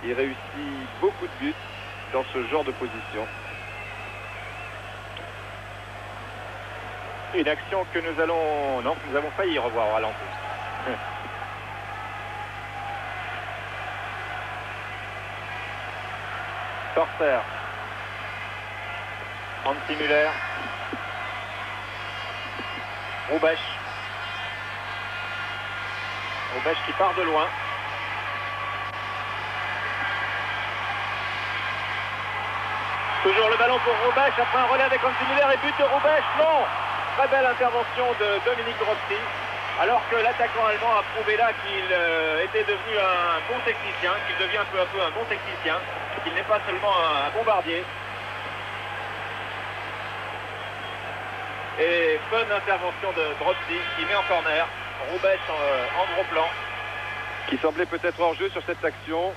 Il réussit beaucoup de buts dans ce genre de position. Une action que nous allons... Non, nous avons failli revoir au ralenti. Forster. Anti-Müller. Roubaix. Roubaix qui part de loin. Toujours le ballon pour Roubaix après un relais avec Anti-Müller et but de Roubaix. Non! Très belle intervention de Dominique Dropsy. Alors que l'attaquant allemand a prouvé là qu'il était devenu un bon technicien, qu'il devient peu à peu un bon technicien, qu'il n'est pas seulement un bombardier. Et bonne intervention de Dropsy qui met en corner. Roubaix en gros plan. Qui semblait peut-être hors jeu sur cette action.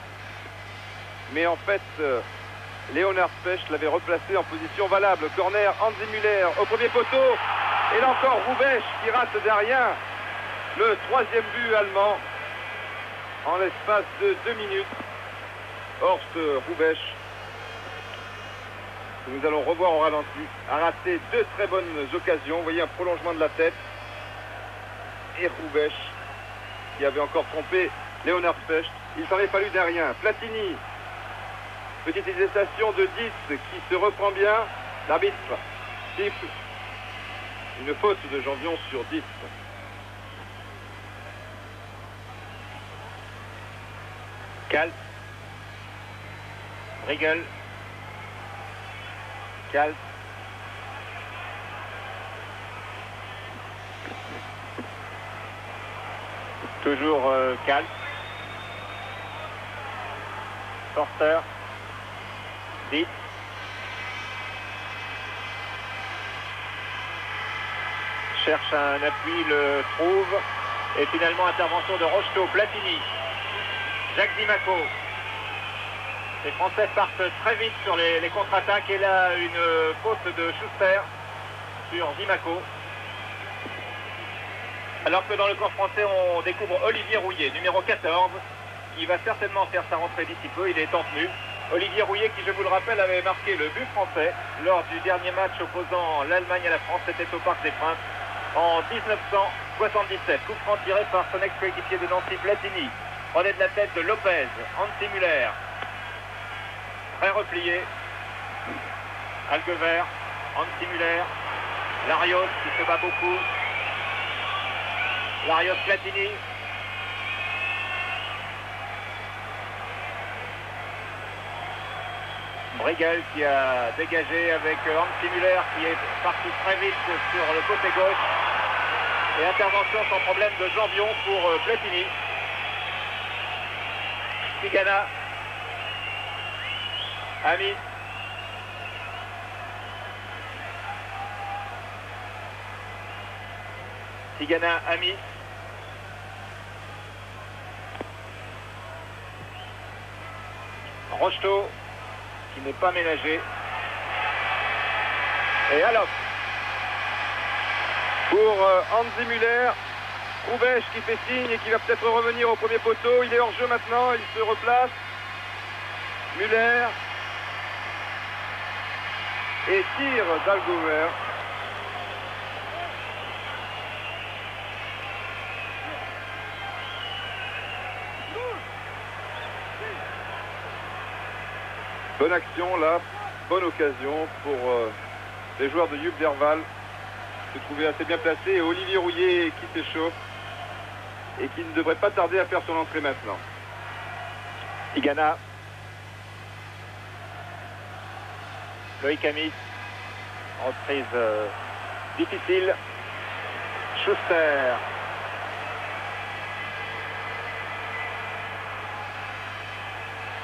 Mais en fait, Leonhard Specht l'avait replacé en position valable. Corner, Hansi Müller au premier poteau. Et là encore Roubaix qui rate derrière. Le troisième but allemand en l'espace de 2 minutes. Horst Roubaix, que nous allons revoir au ralenti, a raté 2 très bonnes occasions. Vous voyez un prolongement de la tête. Et Roubaix qui avait encore trompé Leonhard Specht. Il s'en est fallu derrière. Platini, petite hésitation de 10 qui se reprend bien. L'arbitre siffle une faute de Janvion sur 10. Kals. Riegel. Kals. Toujours Kals. Forster. Dietz. Cherche un appui, le trouve. Et finalement intervention de Rocheteau. Platini. Jacques Zimaco. Les Français partent très vite sur les contre-attaques. Et là, une faute de Schuster sur Zimaco. Alors que dans le camp français, on découvre Olivier Rouillet, numéro 14, qui va certainement faire sa rentrée d'ici peu. Il est en tenue. Olivier Rouillet, qui, je vous le rappelle, avait marqué le but français lors du dernier match opposant l'Allemagne à la France. C'était au Parc des Princes en 1977. Coup franc tiré par son ex-coéquipier de Nancy, Platini. Relais de la tête de Lopez, Anti-Müller. Très replié. Alguevert, Anti-Müller. Larios qui se bat beaucoup. Larios, Platini. Briegel qui a dégagé avec Anti-Müller qui est parti très vite sur le côté gauche. Et intervention sans problème de Janvion pour Platini. Tigana. Amis. Tigana, Amis. Rocheteau qui n'est pas ménagé. Et Alop. Pour Hansi Müller, Roubaix qui fait signe et qui va peut-être revenir au premier poteau. Il est hors jeu maintenant, il se replace. Müller. Et tire d'Algovert. Bonne action là, bonne occasion pour les joueurs de Huub Derval. Se trouver assez bien placé et Olivier Rouillet qui s'échauffe et qui ne devrait pas tarder à faire son entrée maintenant. Tigana. Loïc Amis. Reprise difficile. Schuster.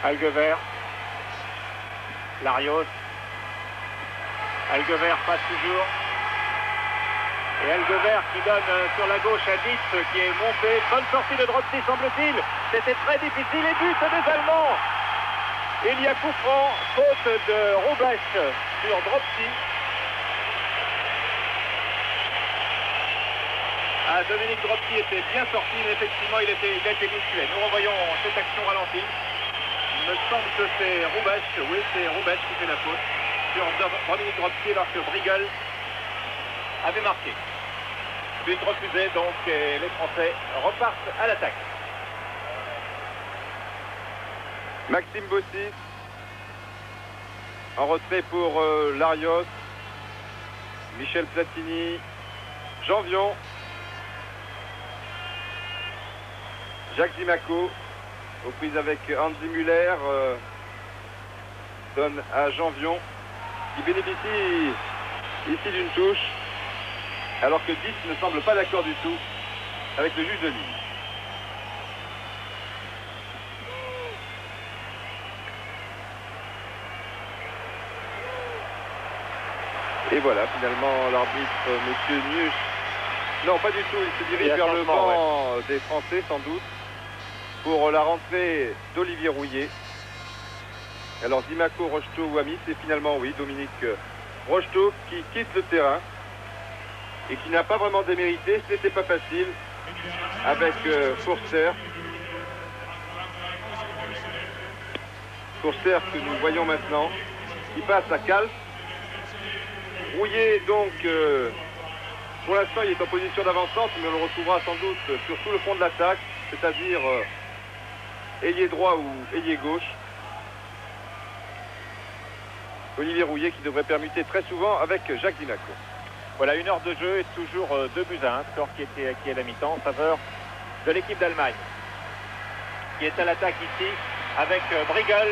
Alguevert. Larios. Alguevert passe toujours. Et Alguevert qui donne sur la gauche à Dietz qui est monté. Bonne sortie de Dropsy semble-t-il. C'était très difficile et but des Allemands. Il y a coup franc, faute de Roubaix sur Dropsy. Ah, Dominique Dropsy était bien sorti, mais effectivement il a été mutuel. Nous revoyons cette action ralentie. me semble que c'est Roubesch. Oui, c'est Roubesch qui fait la faute sur Dominique Robpied lorsque Brigel avait marqué. But refusé, donc et les Français repartent à l'attaque. Maxime Bossis en retrait pour Larios, Michel Platini, Jean Vion, Jacques Dimaco aux prises avec Andy Muller, donne à Jean Vion qui bénéficie ici d'une touche alors que 10 ne semble pas d'accord du tout avec le juge de ligne. Et voilà, finalement, l'arbitre, monsieur Nius, non, pas du tout, il se dirige vers le banc des Français, sans doute, pour la rentrée d'Olivier Rouillet. Alors, Dimaco, Rocheteau ou Amis, c'est finalement, oui, Dominique Rocheteau qui quitte le terrain et qui n'a pas vraiment démérité, ce n'était pas facile, avec Fourster. Fourster que nous voyons maintenant, qui passe à Calce. Rouillet, donc, pour l'instant, il est en position d'avancante, mais on le retrouvera sans doute sur tout le fond de l'attaque, c'est-à-dire ailier droit ou ailier gauche. Olivier Rouillet qui devrait permuter très souvent avec Jacques Dimaco. Voilà, 1 heure de jeu et toujours 2-1, score qui était acquis à la mi-temps en faveur de l'équipe d'Allemagne, qui est à l'attaque ici avec Brigel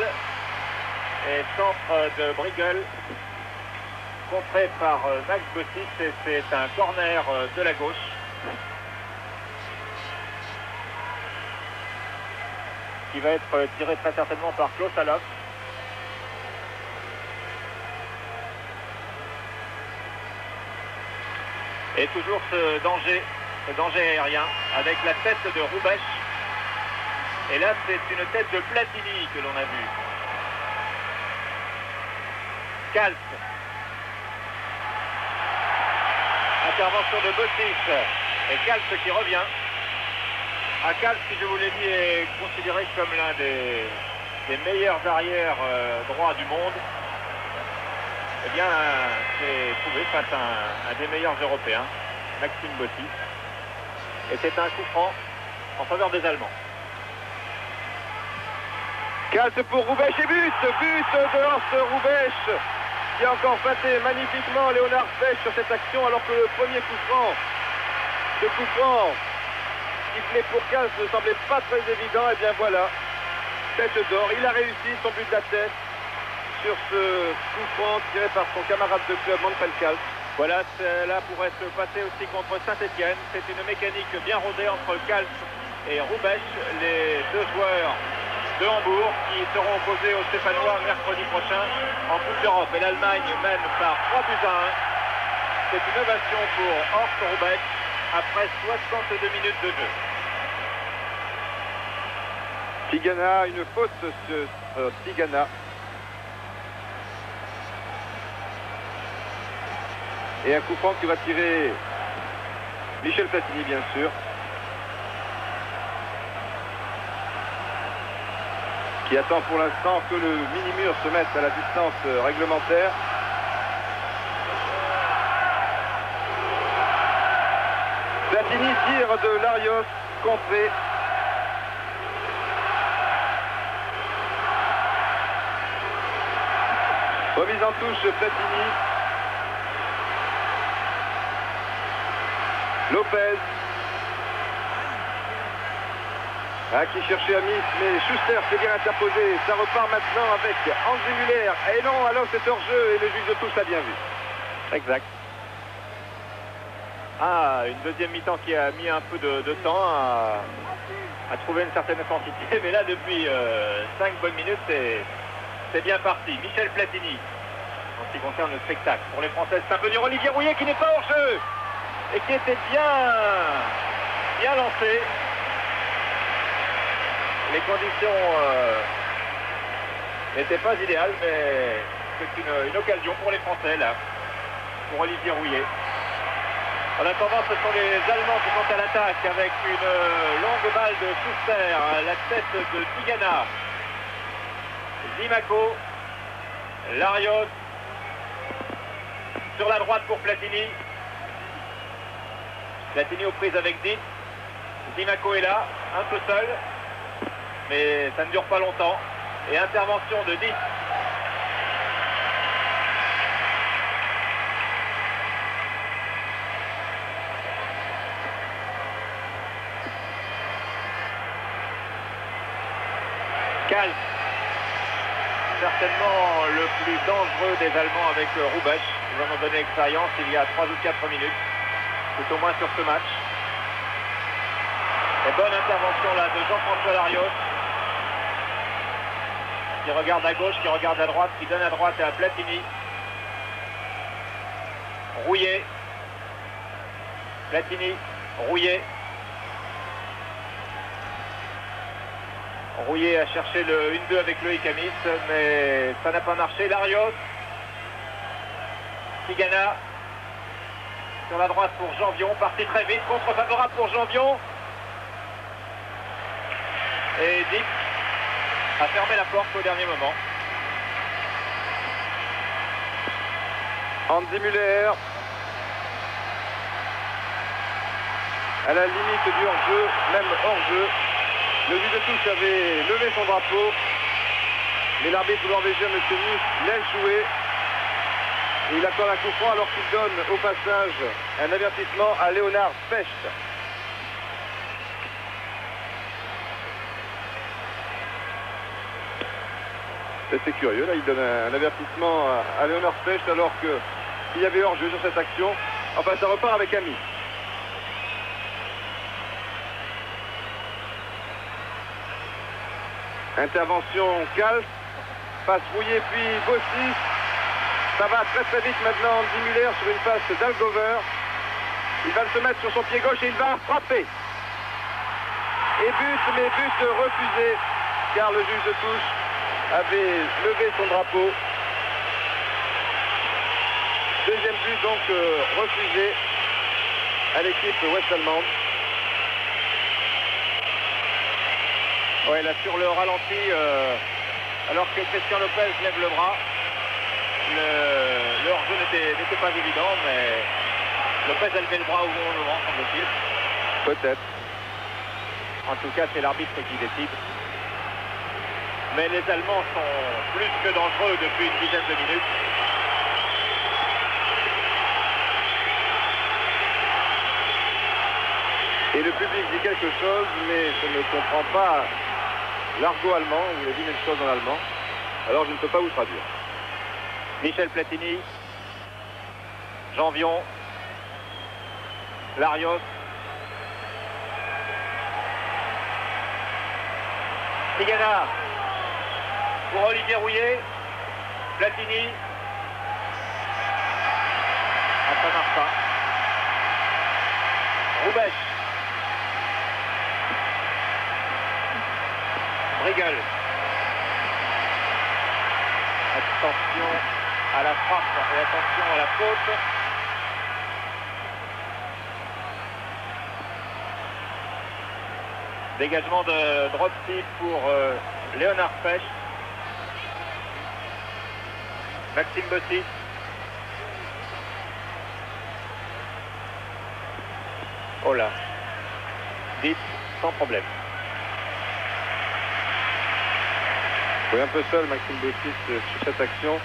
et centre de Brigel. Contré par Max Bossis et c'est un corner de la gauche. Qui va être tiré très certainement par Klaus Allofs. Et toujours ce danger aérien avec la tête de Roubesch. Et là c'est une tête de Platini que l'on a vue. Calce. Intervention de Bossis et Calce qui revient. Calce qui, je vous l'ai dit, est considéré comme l'un des meilleurs arrières droits du monde. Eh bien, c'est trouvé face à un des meilleurs Européens, Maxime Bossis. Et c'est un coup franc en faveur des Allemands. Calce pour Roubesch et but de Horst Roubesch, qui a encore passé magnifiquement Léonard Fesch sur cette action, alors que le premier coup franc sifflé pour Calce ne semblait pas très évident. Et bien voilà, tête d'or, il a réussi son but de la tête sur ce coup franc tiré par son camarade de club Manfred Calce. Voilà, cela pourrait se passer aussi contre Saint-Etienne. C'est une mécanique bien rodée entre Calce et Roubesch, les deux joueurs de Hambourg qui seront opposés aux Stéphanois mercredi prochain en Coupe d'Europe. Et l'Allemagne mène par 3-1. C'est une ovation pour Horst Roubesch après 62 minutes de jeu. Tigana, une faute sur Tigana. Et un coup franc qui va tirer Michel Platini, bien sûr. Qui attend pour l'instant que le mini-mur se mette à la distance réglementaire. Platini tire de Larios, contré. Remise en touche Platini. Lopez. Qui cherchait Amis, mais Schuster s'est bien interposé. Ça repart maintenant avec Andy Muller. Et non, alors c'est hors-jeu et le juge de touche l'a bien vu. Exact. Une deuxième mi-temps qui a mis un peu de temps à trouver une certaine intensité. Mais là, depuis 5 bonnes minutes, c'est bien parti. Michel Platini, en ce qui concerne le spectacle. Pour les Français, c'est un peu dur. Olivier Rouillet qui n'est pas hors-jeu et qui était bien lancé. Les conditions n'étaient pas idéales, mais c'est une occasion pour les Français, là, pour Olivier Rouillet. En attendant, ce sont les Allemands qui sont à l'attaque avec une longue balle de Schuster, la tête de Tigana. Zimaco, Larios, sur la droite pour Platini. Platini aux prises avec Dit. Zimaco est là, un peu seul, mais ça ne dure pas longtemps. Et intervention de Dit. Cal, certainement le plus dangereux des Allemands avec Hrubesch. Ils en ont donné expérience il y a 3 ou 4 minutes, tout au moins sur ce match. Et bonne intervention là de Jean-François Larios, qui regarde à gauche, qui regarde à droite, qui donne à droite à Platini. Rouillet, Platini, Rouillet. Rouillet a cherché le 1-2 avec Loïc Amis, mais ça n'a pas marché. Larios, Tigana, sur la droite pour Janvion, parti très vite, contre favorable pour Janvion. Et Dick a fermé la porte au dernier moment. Andy Müller, à la limite du hors-jeu, même hors-jeu. Le juge de touche avait levé son drapeau, mais l'arbitre norvégien, M. Nuss, laisse jouer. Et il accorde un coup franc alors qu'il donne au passage un avertissement à Leonard Specht. C'est curieux, là il donne un avertissement à Leonard Specht alors qu'il y avait hors-jeu sur cette action. Enfin, ça repart avec Ami. Intervention Kals, passe Rouillet puis Bossis. Ça va très très vite maintenant, Andy Müller sur une passe d'Algover. Il va se mettre sur son pied gauche et il va frapper. Et but, mais but refusé, car le juge de touche avait levé son drapeau. Deuxième but donc refusé à l'équipe ouest-allemande. Ouais, là sur le ralenti, alors que Christian Lopez lève le bras, le hors-jeu n'était pas évident, mais Lopez a levé le bras au bon moment, semble-t-il. Peut-être. En tout cas, c'est l'arbitre qui décide. Mais les Allemands sont plus que dangereux depuis une dizaine de minutes. Et le public dit quelque chose, mais je ne comprends pas l'argot allemand. Vous avez dit une chose en allemand. Alors je ne peux pas vous traduire. Michel Platini, Janvion, Larios, Tigana pour Olivier Rouillet, Platini. Ah, ça marche pas. Hrubesch. Brigel. Attention à la frappe et attention à la faute. Dégagement de Dropsy pour Leonard Specht. Maxime Bossis. Oh là. Vite, sans problème. Oui, un peu seul Maxime Bossis sur cette action.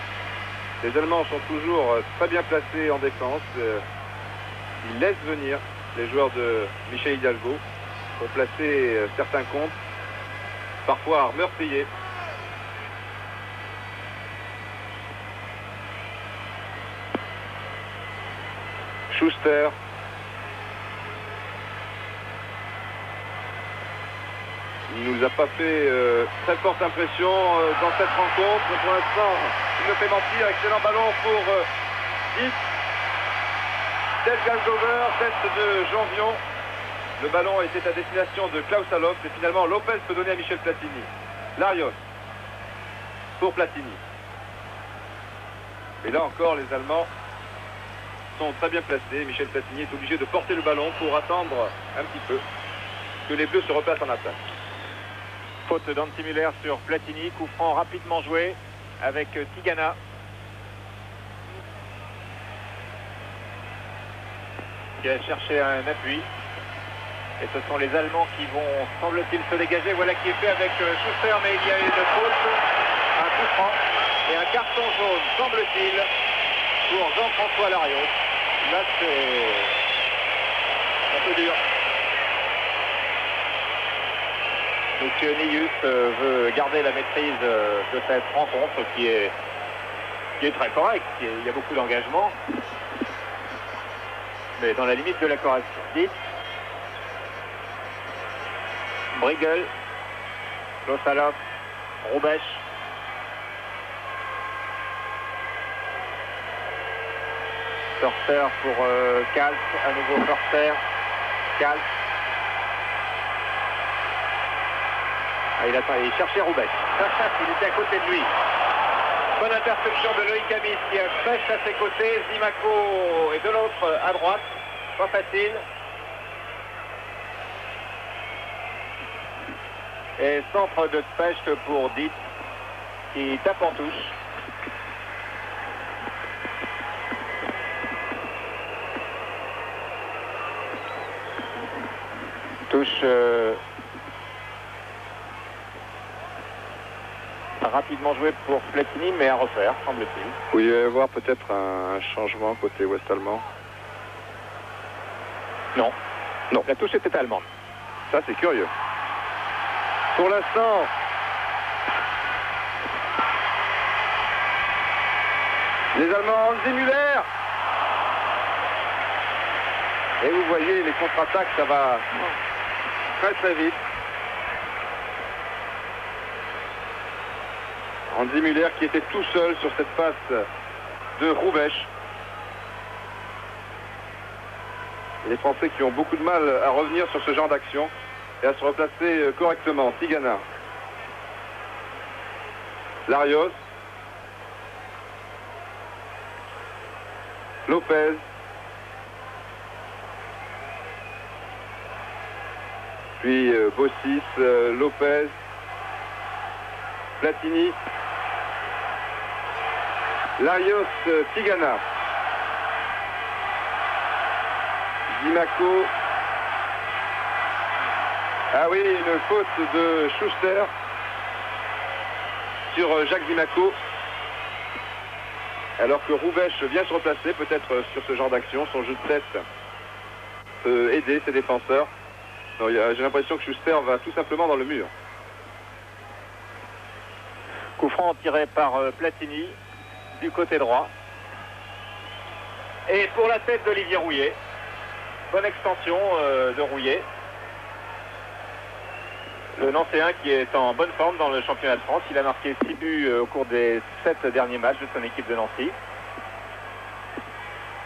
Les Allemands sont toujours très bien placés en défense. Ils laissent venir les joueurs de Michel Hidalgo pour placer certains comptes, parfois meurtriers. Schuster. Il ne nous a pas fait très forte impression dans cette rencontre. Pour l'instant, il me fait mentir. Excellent ballon pour Dick. Tête d'Algover, tête de Janvion. Le ballon était à destination de Klaus Allofs et finalement Lopez peut donner à Michel Platini. Larios pour Platini. Et là encore, les Allemands sont très bien placés. Michel Platini est obligé de porter le ballon pour attendre un petit peu que les Bleus se replacent en attaque. Faute d'Antti Müller sur Platini. Coup franc rapidement joué avec Tigana. Qui a cherché un appui. Et ce sont les Allemands qui vont, semble-t-il, se dégager. Voilà qui est fait avec Schuster, mais il y a une faute, un coup franc et un carton jaune, semble-t-il, pour Jean-François Larios. Là, c'est un peu dur. Monsieur Nius veut garder la maîtrise de cette rencontre qui est très correcte. Il y a beaucoup d'engagement, mais dans la limite de la correction. Dites. Brigel, Losalov, Roubesch. Förster pour Kals, à nouveau Förster, Kals. Ah, il cherchait Roubesch. Il était à côté de lui. Bonne interception de Loïc Amis qui a Specht à ses côtés. Zimaco est de l'autre à droite. Pas facile. Et centre de Specht pour Dietz qui tape en touche. Touche rapidement joué pour Platini, mais à refaire, semble-t-il. Oui, il va y avoir peut-être un changement côté ouest allemand. Non. Non. La touche était allemande. Ça, c'est curieux. Pour l'instant, les Allemands, Hansi Müller. Et vous voyez, les contre-attaques, ça va très très vite. Hansi Müller qui était tout seul sur cette passe de Roubesch. Les Français qui ont beaucoup de mal à revenir sur ce genre d'action et à se replacer correctement. Tigana. Larios. Lopez. Puis Bossis, Lopez. Platini. Larios, Tigana. Zimaco. Ah oui, une faute de Schuster sur Jacques Zimaco. Alors que Roubesch vient se replacer peut-être sur ce genre d'action. Son jeu de tête peut aider ses défenseurs. J'ai l'impression que Schuster va tout simplement dans le mur. Coup franc tiré par Platini du côté droit. Et pour la tête d'Olivier Rouillet. Bonne extension de Rouillet. Le Nancéen qui est en bonne forme dans le championnat de France. Il a marqué 6 buts au cours des 7 derniers matchs de son équipe de Nancy.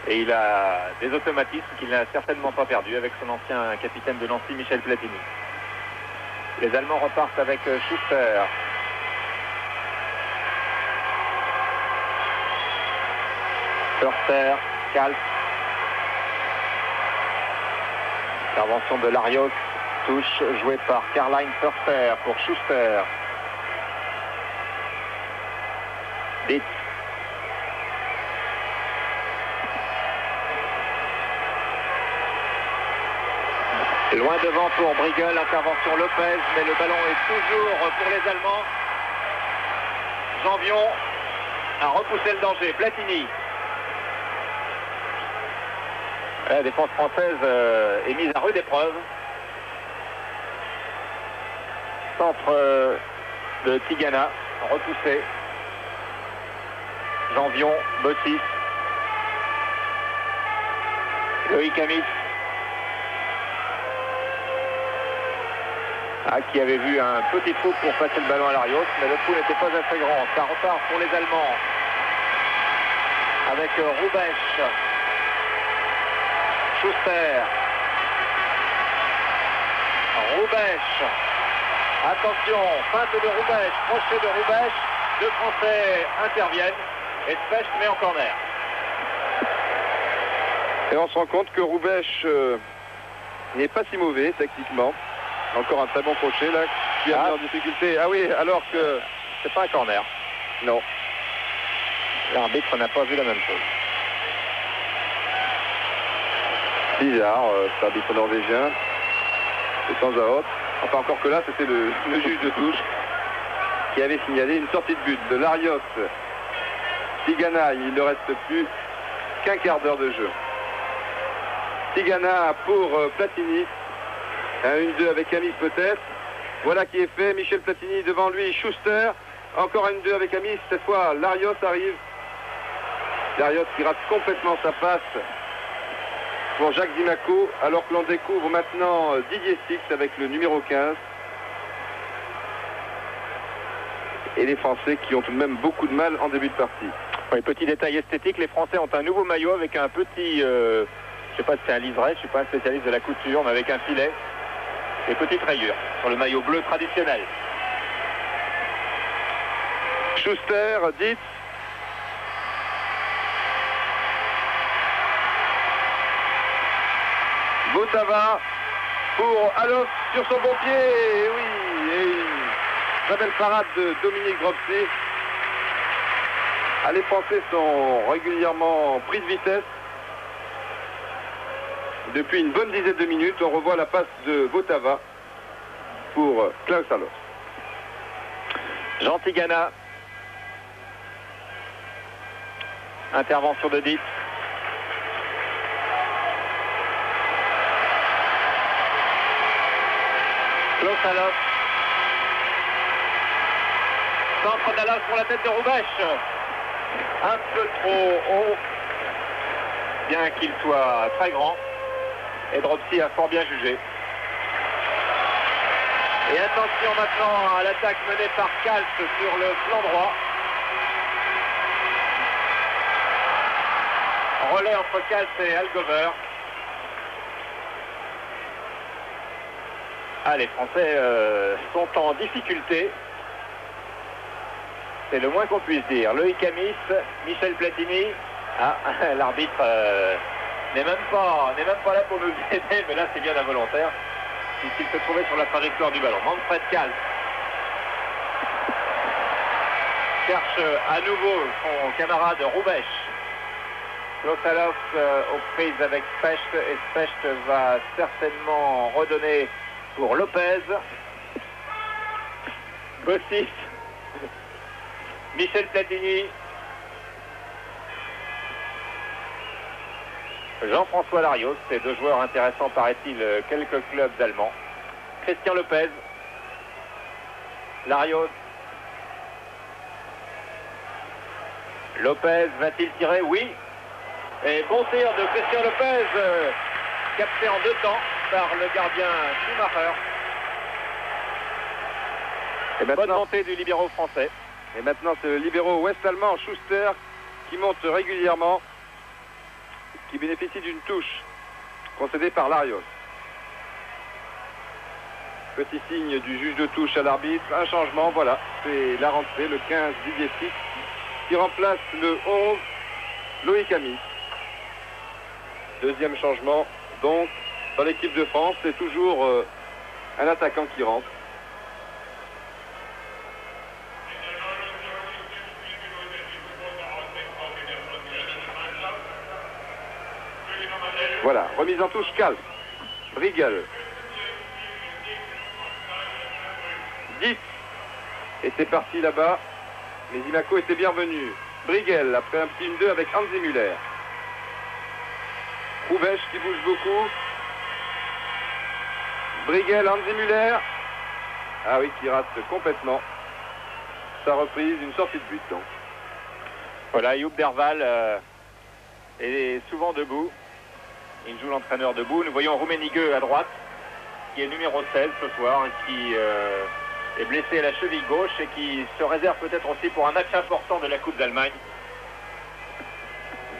Et il a des automatismes qu'il n'a certainement pas perdus avec son ancien capitaine de Nancy, Michel Platini. Les Allemands repartent avec Schuster. Förster, Kals. Intervention de Larios. Touche jouée par Karl-Heinz Förster pour Schuster. Dietz. Loin devant pour Brigel, intervention Lopez, mais le ballon est toujours pour les Allemands. Janvion a repoussé le danger. Platini. La défense française est mise à rude épreuve. Centre de Tigana, repoussé. Janvion, Bossis. Loïc Amis. Qui avait vu un petit trou pour passer le ballon à Larios, mais le trou n'était pas assez grand. Ça repart pour les Allemands. Avec Roubesch. Schuster. Roubesch. Attention, feinte de Roubesch, crochet de Roubesch. Deux Français interviennent et Specht met en corner. Et on se rend compte que Roubesch n'est pas si mauvais techniquement. Encore un très bon crochet là. puis amené en difficulté. Ah oui, alors que... C'est pas un corner. Non. L'arbitre n'a pas vu la même chose. Bizarre, cet arbitre norvégien. De temps à autre. Enfin, encore que là, c'était le juge de touche qui avait signalé une sortie de but de Larios. Tigana, il ne reste plus qu'un quart d'heure de jeu. Tigana pour Platini. Un 1-2 avec Amis peut-être. Voilà qui est fait. Michel Platini devant lui. Schuster. Encore un 1-2 avec Amis. Cette fois, Larios arrive. Larios qui rate complètement sa passe pour Jacques Dimaco. Alors que l'on découvre maintenant Didier Six avec le numéro 15. Et les Français qui ont tout de même beaucoup de mal en début de partie. Oui, petit détail esthétique, les Français ont un nouveau maillot avec un petit, je sais pas si c'est un liseré, je suis pas un spécialiste de la couture, mais avec un filet et petite rayure sur le maillot bleu traditionnel. Schuster, Dietz. Votava pour Alof sur son bon pied. Et oui, et une très belle parade de Dominique Dropsy. Ah, les Français sont régulièrement pris de vitesse. Depuis une bonne dizaine de minutes, on revoit la passe de Votava pour Klaus Alof. Jean Tigana. Intervention de Dietz. Klaus Alof. Centre d'Alof pour la tête de Roubaix. Un peu trop haut, bien qu'il soit très grand. Et Dropsy a fort bien jugé. Et attention maintenant à l'attaque menée par Kals sur le flanc droit. Relais entre Kals et Algover. Ah, les Français sont en difficulté. C'est le moins qu'on puisse dire. Loïc Amis, Michel Platini. Ah, l'arbitre n'est même pas là pour nous aider, mais là c'est bien involontaire, puisqu'il se trouvait sur la trajectoire du ballon. Manfred Kals cherche à nouveau son camarade Roubaix. Klaus Alof aux prises avec Specht, et Specht va certainement redonner pour Lopez. Bossis. Michel Platini. Jean-François Larios, ces deux joueurs intéressants, paraît-il, quelques clubs allemands. Christian Lopez. Larios. Lopez va-t-il tirer? Oui. Et bon tir de Christian Lopez, capté en deux temps par le gardien Schumacher. Et bonne montée du libéro français. Et maintenant, c'est le libéro ouest-allemand Schuster qui monte régulièrement, qui bénéficie d'une touche concédée par Larios. Petit signe du juge de touche à l'arbitre. Un changement, voilà. C'est la rentrée, le 15 Didier Six, qui remplace le 11 Loïc Amis. Deuxième changement, donc, dans l'équipe de France, c'est toujours un attaquant qui rentre. Voilà, remise en touche, Kals, Briegel, Dietz, et c'est parti là-bas, mais Dimaco était bienvenu. Briegel, après un petit 1-2 avec Hansi Müller. Roubaix qui bouge beaucoup. Briegel, Hansi Müller. Ah oui, qui rate complètement sa reprise, une sortie de but donc. Voilà, Joop Derval est souvent debout. Il joue l'entraîneur debout. Nous voyons Rummenigge à droite, qui est numéro 16 ce soir, qui est blessé à la cheville gauche et qui se réserve peut-être aussi pour un match important de la Coupe d'Allemagne,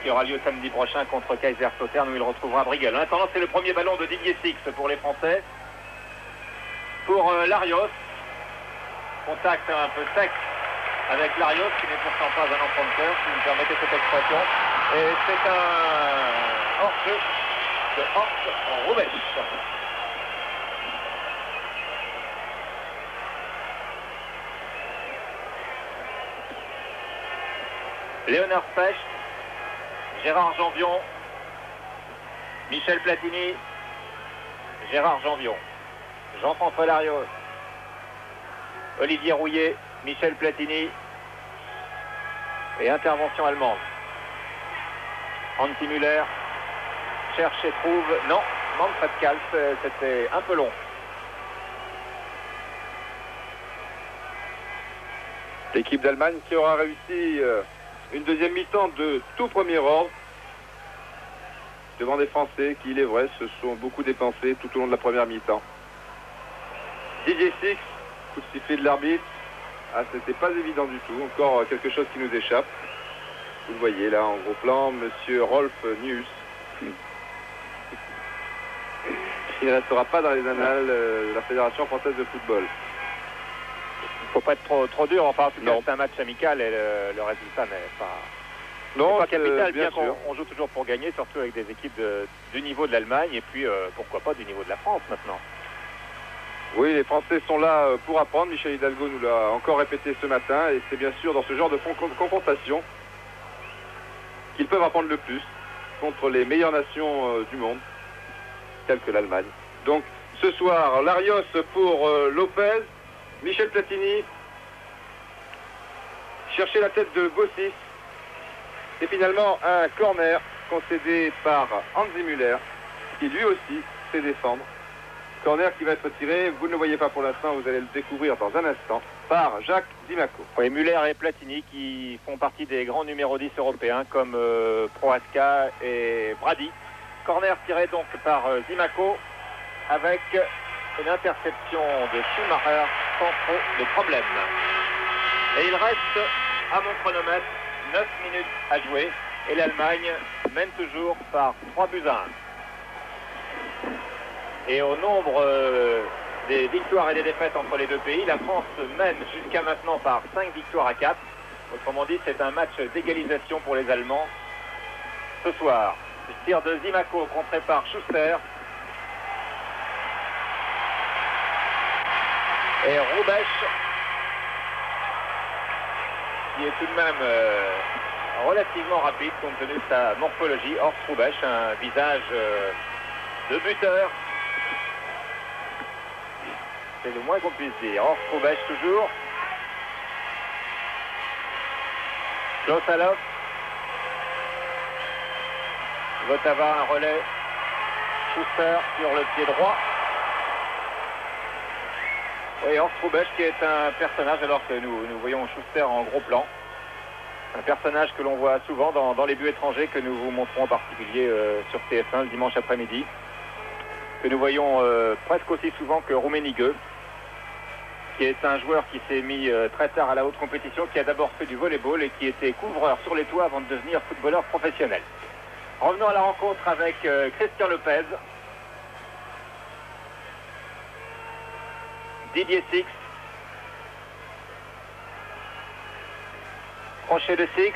qui aura lieu samedi prochain contre Kaiserslautern, où il retrouvera Briegel. En attendant, c'est le premier ballon de Didier Six pour les Français. Pour Larios. Contact un peu sec avec Larios, qui n'est pourtant pas un enfant de cœur, si vous me permettez cette expression. Et c'est un hors-jeu de Horst Roubaix. Léonard Specht, Gérard Janvion, Michel Platini, Gérard Janvion, Jean-François Larios, Olivier Rouillet, Michel Platini et intervention allemande. Antti Müller cherche et trouve, non, Manfred Kals, c'était un peu long. L'équipe d'Allemagne qui aura réussi une deuxième mi-temps de tout premier ordre devant des Français qui, il est vrai, se sont beaucoup dépensés tout au long de la première mi-temps. Didier Six, coup de sifflet de l'arbitre. Ah, c'était pas évident du tout. Encore quelque chose qui nous échappe. Vous le voyez là en gros plan, monsieur Rolf Nuss. Il ne restera pas dans les annales de la Fédération française de football. Il ne faut pas être trop dur, enfin en tout cas c'est un match amical et le résultat n'est pas, non, pas capital, bien sûr. qu'on joue toujours pour gagner, surtout avec des équipes du niveau de l'Allemagne et puis pourquoi pas du niveau de la France maintenant. Oui, les Français sont là pour apprendre, Michel Hidalgo nous l'a encore répété ce matin et c'est bien sûr dans ce genre de confrontation qu'ils peuvent apprendre le plus contre les meilleures nations du monde, telles que l'Allemagne. Donc ce soir, Larios pour Lopez, Michel Platini chercher la tête de Bossis et finalement un corner concédé par Hansi Müller qui lui aussi sait défendre. Corner qui va être tiré, vous ne le voyez pas pour l'instant, vous allez le découvrir dans un instant, par Jacques Zimaco. Oui, Müller et Platini qui font partie des grands numéros 10 européens comme Prohaska et Brady. Corner tiré donc par Zimaco avec une interception de Schumacher sans trop de problème. Et il reste à mon chronomètre 9 minutes à jouer et l'Allemagne mène toujours par 3-1. Et au nombre des victoires et des défaites entre les deux pays, la France mène jusqu'à maintenant par 5 victoires à 4. Autrement dit, c'est un match d'égalisation pour les Allemands. Ce soir, le tir de Zimaco contré par Schuster. Et Hrubesch, qui est tout de même relativement rapide compte tenu de sa morphologie. Horst Hrubesch, un visage de buteur. C'est le moins qu'on puisse dire. Horst Hrubesch toujours. Klosaloff. Votava, un relais. Schuster sur le pied droit. Oui, Horst Hrubesch qui est un personnage, alors que nous voyons Schuster en gros plan. Un personnage que l'on voit souvent dans les buts étrangers que nous vous montrons en particulier sur TF1 le dimanche après-midi. Que nous voyons presque aussi souvent que Rummenigge, qui est un joueur qui s'est mis très tard à la haute compétition, qui a d'abord fait du volleyball et qui était couvreur sur les toits avant de devenir footballeur professionnel. Revenons à la rencontre avec Christian Lopez. Didier Six. Crochet de Six.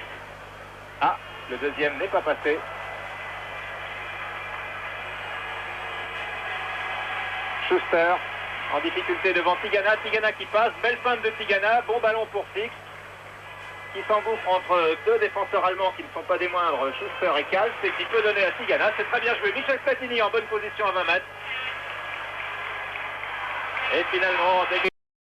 Ah, le deuxième n'est pas passé. Schuster en difficulté devant Tigana. Tigana qui passe. Belle feinte de Tigana. Bon ballon pour Six, qui s'engouffre entre deux défenseurs allemands qui ne sont pas des moindres, Schuster et Kals, et qui peut donner à Tigana. C'est très bien joué. Michel Platini en bonne position à 20 mètres. Et finalement,